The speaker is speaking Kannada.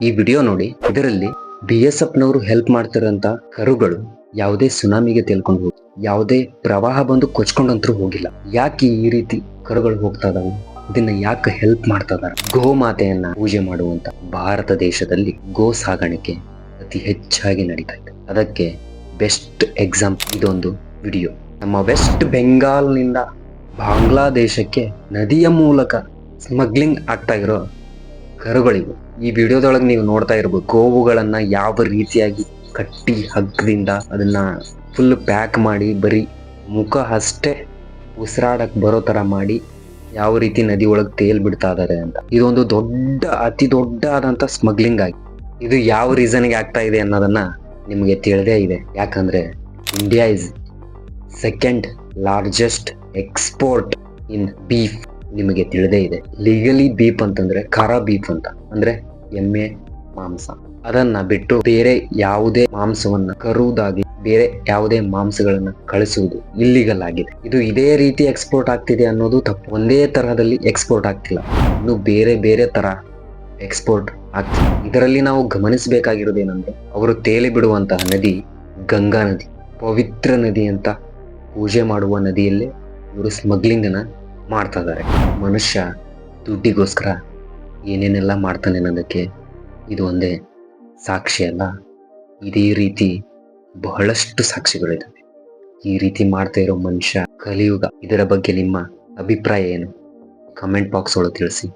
ಈ ವಿಡಿಯೋ ನೋಡಿ. ಇದರಲ್ಲಿ BSF ನವರು ಹೆಲ್ಪ್ ಮಾಡ್ತಿರೋಂತ ಕರುಗಳು ಯಾವುದೇ ಸುನಾಮಿಗೆ ತೇಲ್ಕೊಂಡು ಹೋಗಿ, ಯಾವುದೇ ಪ್ರವಾಹ ಬಂದು ಕೊಚ್ಕೊಂಡಂತರೂ ಹೋಗಿಲ್ಲ. ಯಾಕೆ ಈ ರೀತಿ ಕರುಗಳು ಹೋಗ್ತಾ ಇದಾವೆ? ಇದನ್ನ ಯಾಕೆ ಹೆಲ್ಪ್ ಮಾಡ್ತಾ ಇದಾರೆ? ಗೋ ಮಾತೆಯನ್ನ ಪೂಜೆ ಮಾಡುವಂತ ಭಾರತ ದೇಶದಲ್ಲಿ ಗೋ ಸಾಗಾಣಿಕೆ ಅತಿ ಹೆಚ್ಚಾಗಿ ನಡೀತಾ ಇದೆ. ಅದಕ್ಕೆ ಬೆಸ್ಟ್ ಎಕ್ಸಾಂಪಲ್ ಇದೊಂದು ವಿಡಿಯೋ. ನಮ್ಮ ವೆಸ್ಟ್ ಬೆಂಗಾಲ್ನಿಂದ ಬಾಂಗ್ಲಾದೇಶಕ್ಕೆ ನದಿಯ ಮೂಲಕ ಸ್ಮಗ್ಲಿಂಗ್ ಆಗ್ತಾ ಇರೋ ಕರುಗಳಿವು. ಈ ವಿಡಿಯೋದೊಳಗೆ ನೀವು ನೋಡ್ತಾ ಇರ್ಬೋದು, ಗೋವುಗಳನ್ನ ಯಾವ ರೀತಿಯಾಗಿ ಕಟ್ಟಿ ಹಗ್ಗದಿಂದ ಅದನ್ನ ಫುಲ್ ಪ್ಯಾಕ್ ಮಾಡಿ ಬರೀ ಮುಖ ಅಷ್ಟೇ ಉಸಿರಾಡಕ್ ಬರೋ ತರ ಮಾಡಿ ಯಾವ ರೀತಿ ನದಿ ಒಳಗೆ ತೇಲ್ ಬಿಡ್ತಾ ಇದಾರೆ ಅಂತ. ಇದೊಂದು ಅತಿ ದೊಡ್ಡ ಆದಂತ ಸ್ಮಗ್ಲಿಂಗ್ ಆಗಿ. ಇದು ಯಾವ ರೀಸನ್ಗೆ ಆಗ್ತಾ ಇದೆ ಅನ್ನೋದನ್ನ ನಿಮಗೆ ತಿಳಿದೇ ಇದೆ. ಯಾಕಂದ್ರೆ India is second largest export in beef. ನಿಮಗೆ ತಿಳಿದೇ ಇದೆ. ಲೀಗಲಿ ಬೀಫ್ ಅಂತಂದ್ರೆ ಖಾರ ಬೀಫ್ ಅಂತ, ಅಂದ್ರೆ ಎಮ್ಮೆ ಮಾಂಸ. ಅದನ್ನ ಬಿಟ್ಟು ಬೇರೆ ಯಾವುದೇ ಮಾಂಸವನ್ನ ಕರುವುದಾಗಿ ಬೇರೆ ಯಾವುದೇ ಮಾಂಸಗಳನ್ನ ಕಳಿಸುವುದು ಇಲ್ಲಿಗಲ್ ಆಗಿದೆ. ಇದು ಇದೇ ರೀತಿ ಎಕ್ಸ್ಪೋರ್ಟ್ ಆಗ್ತಿದೆ ಅನ್ನೋದು ತಪ್ಪು. ಒಂದೇ ತರಹದಲ್ಲಿ ಎಕ್ಸ್ಪೋರ್ಟ್ ಆಗ್ತಿಲ್ಲ, ಇನ್ನು ಬೇರೆ ಬೇರೆ ತರ ಎಕ್ಸ್ಪೋರ್ಟ್ ಆಗ್ತಿದೆ. ಇದರಲ್ಲಿ ನಾವು ಗಮನಿಸಬೇಕಾಗಿರೋದೇನಂದ್ರೆ, ಅವರು ತೇಲಿ ಬಿಡುವಂತಹ ನದಿ ಗಂಗಾ ನದಿ, ಪವಿತ್ರ ನದಿ ಅಂತ ಪೂಜೆ ಮಾಡುವ ನದಿಯಲ್ಲೇ ಇವರು ಸ್ಮಗ್ಲಿಂಗ್ ಅನ್ನ ಮಾಡ್ತಾ ಇದ್ದಾರೆ. ಮನುಷ್ಯ ದುಡ್ಡಿಗೋಸ್ಕರ ಏನೇನೆಲ್ಲ ಮಾಡ್ತಾನೆ ಅನ್ನೋದಕ್ಕೆ ಇದು ಒಂದೇ ಸಾಕ್ಷಿ ಅಲ್ಲ. ಇದೇ ರೀತಿ ಬಹಳಷ್ಟು ಸಾಕ್ಷಿಗಳಿದ್ದಾವೆ. ಈ ರೀತಿ ಮಾಡ್ತಾ ಇರೋ ಮನುಷ್ಯ ಕಲಿಯುಗ. ಇದರ ಬಗ್ಗೆ ನಿಮ್ಮ ಅಭಿಪ್ರಾಯ ಏನು? ಕಮೆಂಟ್ ಬಾಕ್ಸ್ ಒಳಗೆ ತಿಳಿಸಿ.